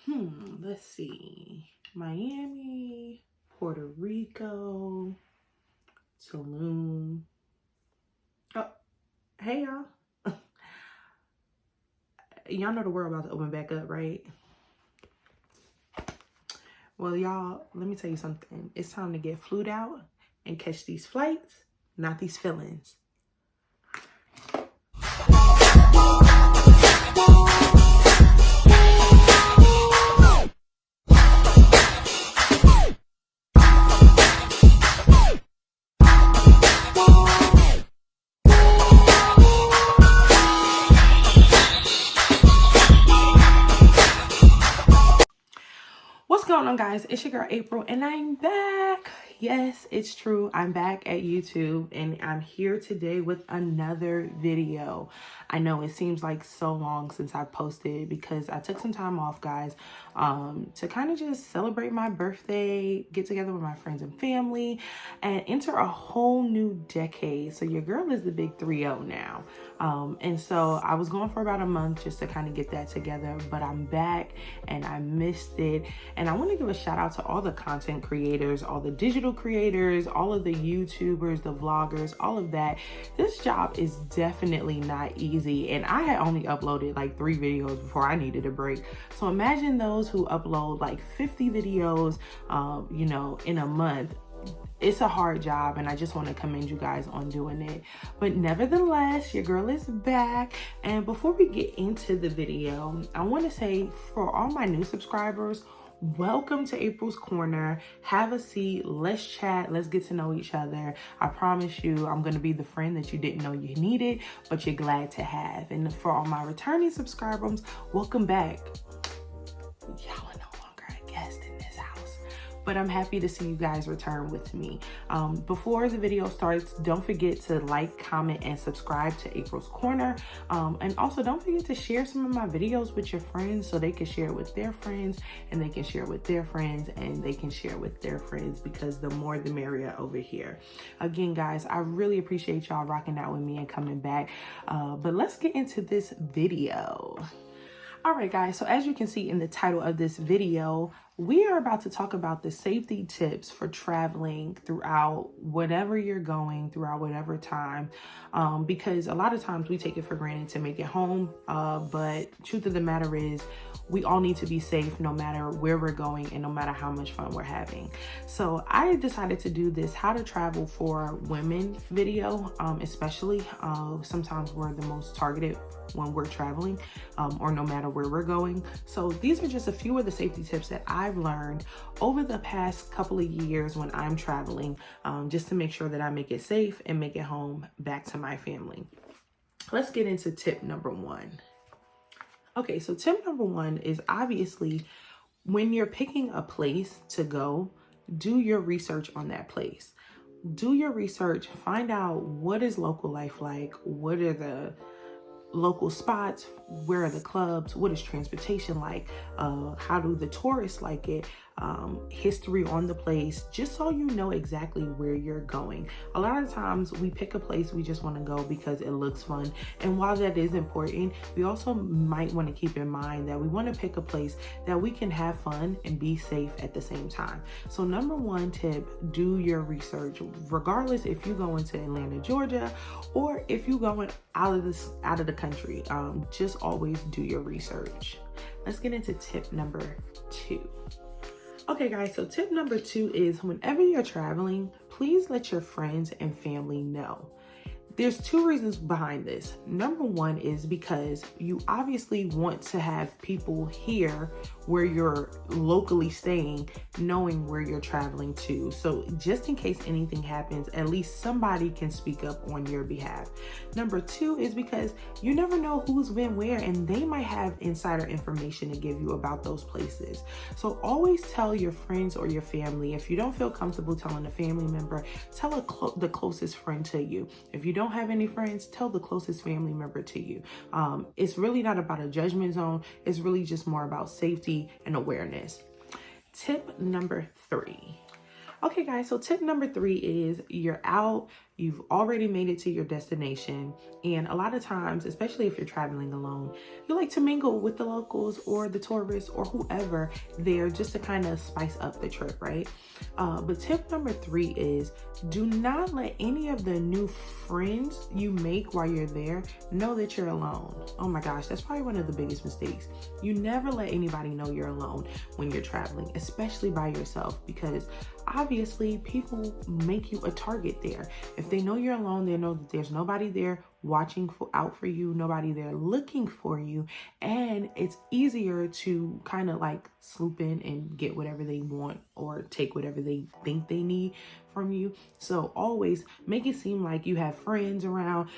Let's see. Miami, Puerto Rico, Tulum. Oh, hey y'all. Y'all know the world about to open back up, right? Well, y'all, let me tell you something. It's time to get flued out and catch these flights, not these feelings. What's going on, guys? It's your girl April and I'm back. Yes, it's true. I'm back at YouTube and I'm here today with another video. I know it seems like so long since I posted because I took some time off, guys, to kind of just celebrate my birthday, get together with my friends and family, and enter a whole new decade. So your girl is the big 3-0 now. And so I was gone for about a month just to kind of get that together, but I'm back and I missed it. And I want to give a shout out to all the content creators, all the digital creators, all of the YouTubers, the vloggers, all of that. This job is definitely not easy. And I had only uploaded like 3 videos before I needed a break. So imagine those who upload like 50 videos, in a month. It's a hard job and I just want to commend you guys on doing it. But nevertheless, your girl is back. And before we get into the video, I want to say for all my new subscribers, welcome to April's Corner. Have a seat. Let's chat. Let's get to know each other. I promise you, I'm going to be the friend that you didn't know you needed, but you're glad to have. And for all my returning subscribers, welcome back. Y'all are no longer a guest in this house, but I'm happy to see you guys return with me. Before the video starts, don't forget to like, comment, and subscribe to April's Corner. And also don't forget to share some of my videos with your friends so they can share it with their friends and they can share it with their friends and they can share it with their friends, because the more the merrier over here. Again, guys, I really appreciate y'all rocking out with me and coming back. But let's get into this video. All right, guys, so as you can see in the title of this video, we are about to talk about the safety tips for traveling throughout whatever you're going, throughout whatever time, because a lot of times we take it for granted to make it home, but truth of the matter is we all need to be safe no matter where we're going and no matter how much fun we're having. So I decided to do this how to travel for women video, especially sometimes we're the most targeted when we're traveling, or no matter where we're going. So these are just a few of the safety tips that I've learned over the past couple of years when I'm traveling, just to make sure that I make it safe and make it home back to my family. Let's get into tip number 1. Okay, so tip number 1 is obviously when you're picking a place to go, do your research on that place. Do your research, find out what is local life like, what are the local spots, where are the clubs, what is transportation like, how do the tourists like it, history on the place, just so you know exactly where you're going. A lot of times we pick a place we just want to go because it looks fun, and while that is important, we also might want to keep in mind that we want to pick a place that we can have fun and be safe at the same time. So number 1 tip, do your research, regardless if you go into Atlanta, Georgia, or if you going out of the country. Just always do your research. Let's get into tip number 2. Okay, guys, so tip number 2 is whenever you're traveling, please let your friends and family know. There's 2 reasons behind this. Number 1 is because you obviously want to have people here where you're locally staying, knowing where you're traveling to. So just in case anything happens, at least somebody can speak up on your behalf. Number 2 is because you never know who's been where, and they might have insider information to give you about those places. So always tell your friends or your family. If you don't feel comfortable telling a family member, tell the closest friend to you. If you don't have any friends, tell the closest family member to you. It's really not about a judgment zone. It's really just more about safety and awareness. Tip number 3. Okay, guys, so tip number 3 is you're out, You've already made it to your destination. And a lot of times, especially if you're traveling alone, you like to mingle with the locals or the tourists or whoever there just to kind of spice up the trip, right? But tip number 3 is do not let any of the new friends you make while you're there know that you're alone. Oh my gosh, that's probably one of the biggest mistakes. You never let anybody know you're alone when you're traveling, especially by yourself, because obviously people make you a target there. If they know you're alone, they know that there's nobody there watching out for you, nobody there looking for you, and it's easier to kind of like swoop in and get whatever they want or take whatever they think they need from you. So always make it seem like you have friends around.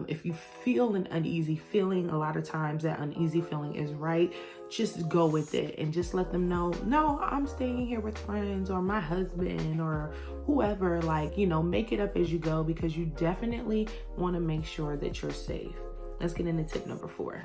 If you feel an uneasy feeling, a lot of times that uneasy feeling is right. Just go with it and just let them know, no, I'm staying here with friends or my husband or whoever. Like, you know, make it up as you go, because you definitely want to make sure that you're safe. Let's get into tip number 4.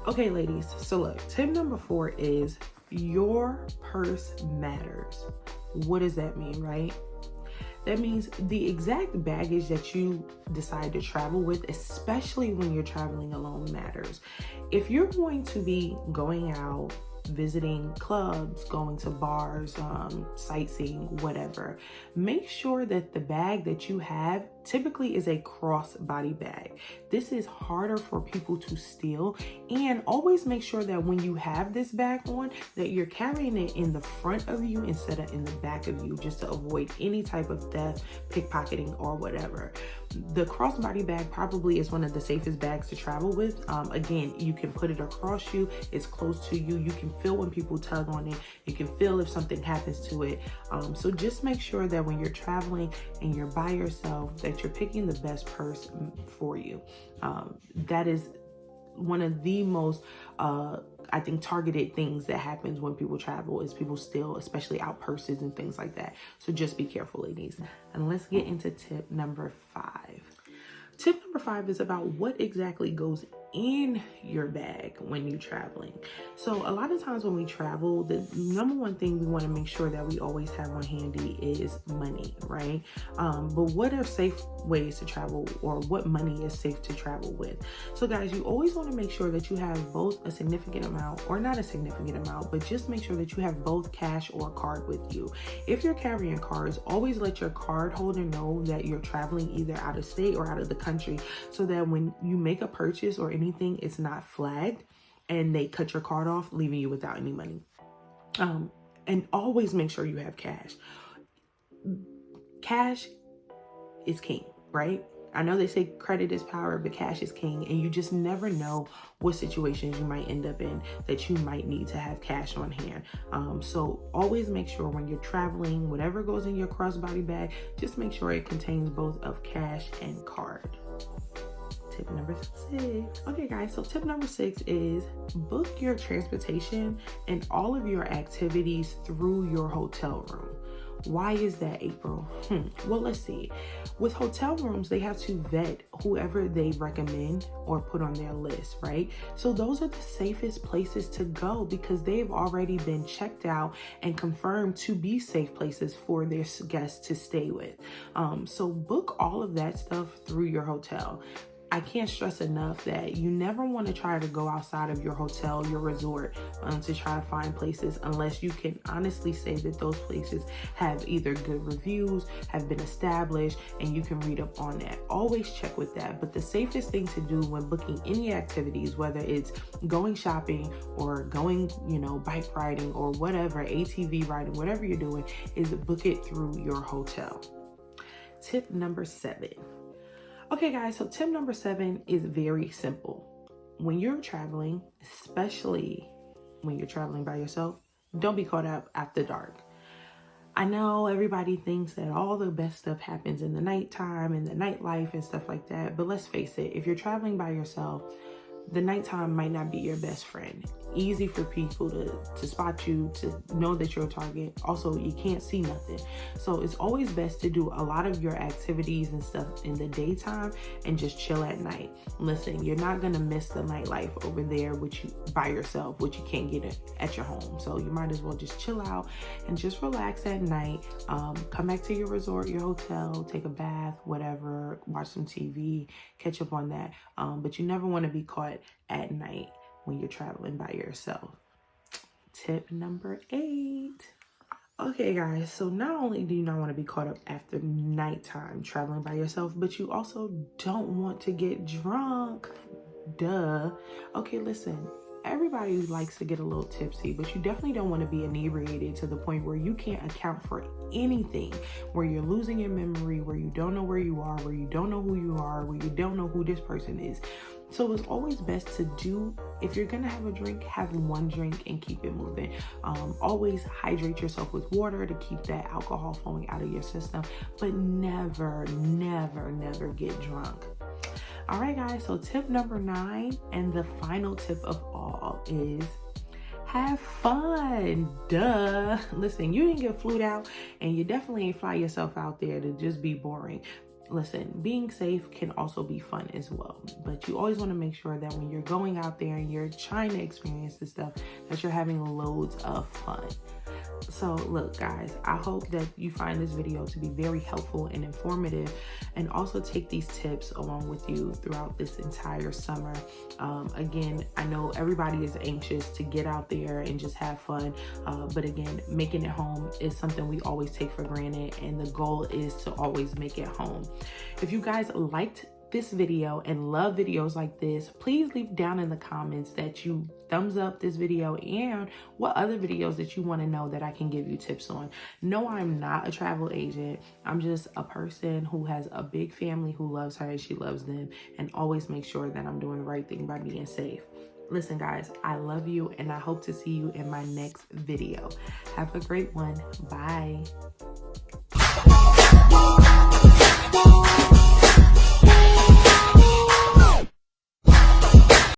Okay, ladies, so look, tip number 4 is your purse matters. What does that mean, right? That means the exact baggage that you decide to travel with, especially when you're traveling alone, matters. If you're going to be going out, visiting clubs, going to bars, sightseeing, whatever, make sure that the bag that you have typically is a crossbody bag. This is harder for people to steal, and always make sure that when you have this bag on, that you're carrying it in the front of you instead of in the back of you, just to avoid any type of theft, pickpocketing, or whatever. The crossbody bag probably is one of the safest bags to travel with. Again, you can put it across you, it's close to you, you can feel when people tug on it, you can feel if something happens to it. So just make sure that when you're traveling and you're by yourself, that you're picking the best purse for you. That is one of the most I think targeted things that happens when people travel, is people steal, especially out purses and things like that. So just be careful, ladies. And let's get into tip number 5. Tip number 5 is about what exactly goes in your bag when you're traveling. So a lot of times when we travel, the number one thing we want to make sure that we always have on handy is money, right? But what are safe ways to travel, or what money is safe to travel with? So guys, you always want to make sure that you have both a significant amount, or not a significant amount, but just make sure that you have both cash or card with you. If you're carrying cards, always let your card holder know that you're traveling either out of state or out of the country, so that when you make a purchase or anything, it's not flagged and they cut your card off, leaving you without any money. And always make sure you have cash. Cash is king, right? I know they say credit is power, but cash is king, and you just never know what situations you might end up in that you might need to have cash on hand. So always make sure when you're traveling, whatever goes in your crossbody bag, just make sure it contains both of cash and card. Tip number 6. Okay guys, so tip number 6 is book your transportation and all of your activities through your hotel room. Why is that, April? Well, let's see. With hotel rooms, they have to vet whoever they recommend or put on their list, right? So those are the safest places to go, because they've already been checked out and confirmed to be safe places for their guests to stay with. So book all of that stuff through your hotel. I can't stress enough that you never want to try to go outside of your hotel, your resort, to try to find places unless you can honestly say that those places have either good reviews, have been established, and you can read up on that. Always check with that. But the safest thing to do when booking any activities, whether it's going shopping or going, bike riding or whatever, ATV riding, whatever you're doing, is book it through your hotel. Tip number 7. Okay guys, so tip number 7 is very simple. When you're traveling, especially when you're traveling by yourself, don't be caught up after dark. I know everybody thinks that all the best stuff happens in the nighttime and the nightlife and stuff like that, but let's face it, if you're traveling by yourself, the nighttime might not be your best friend. Easy for people to spot you, to know that you're a target. Also, you can't see nothing. So it's always best to do a lot of your activities and stuff in the daytime and just chill at night. Listen, you're not gonna miss the nightlife over there by yourself, which you can't get it at your home. So you might as well just chill out and just relax at night. Come back to your resort, your hotel, take a bath, whatever, watch some TV, catch up on that. But you never want to be caught at night when you're traveling by yourself. Tip number 8. Okay, guys, so not only do you not want to be caught up after nighttime traveling by yourself, but you also don't want to get drunk. Duh. Okay, listen. Everybody likes to get a little tipsy, but you definitely don't want to be inebriated to the point where you can't account for anything, where you're losing your memory, where you don't know where you are, where you don't know who you are, where you don't know who this person is. So it's always best to do, if you're gonna have a drink, have one drink and keep it moving. Always hydrate yourself with water to keep that alcohol flowing out of your system, but never, never, never get drunk. All right, guys, so tip number 9 and the final tip of all is have fun. Duh. Listen, you didn't get flued out and you definitely ain't fly yourself out there to just be boring. Listen, being safe can also be fun as well, but you always want to make sure that when you're going out there and you're trying to experience this stuff, that you're having loads of fun. So look, guys, I hope that you find this video to be very helpful and informative, and also take these tips along with you throughout this entire summer. Again, I know everybody is anxious to get out there and just have fun, but again, making it home is something we always take for granted, and the goal is to always make it home. If you guys liked this video and love videos like this, please leave down in the comments that you thumbs up this video and what other videos that you want to know that I can give you tips on. No, I'm not a travel agent. I'm just a person who has a big family who loves her and she loves them, and always make sure that I'm doing the right thing by being safe. Listen, guys, I love you and I hope to see you in my next video. Have a great one. Bye.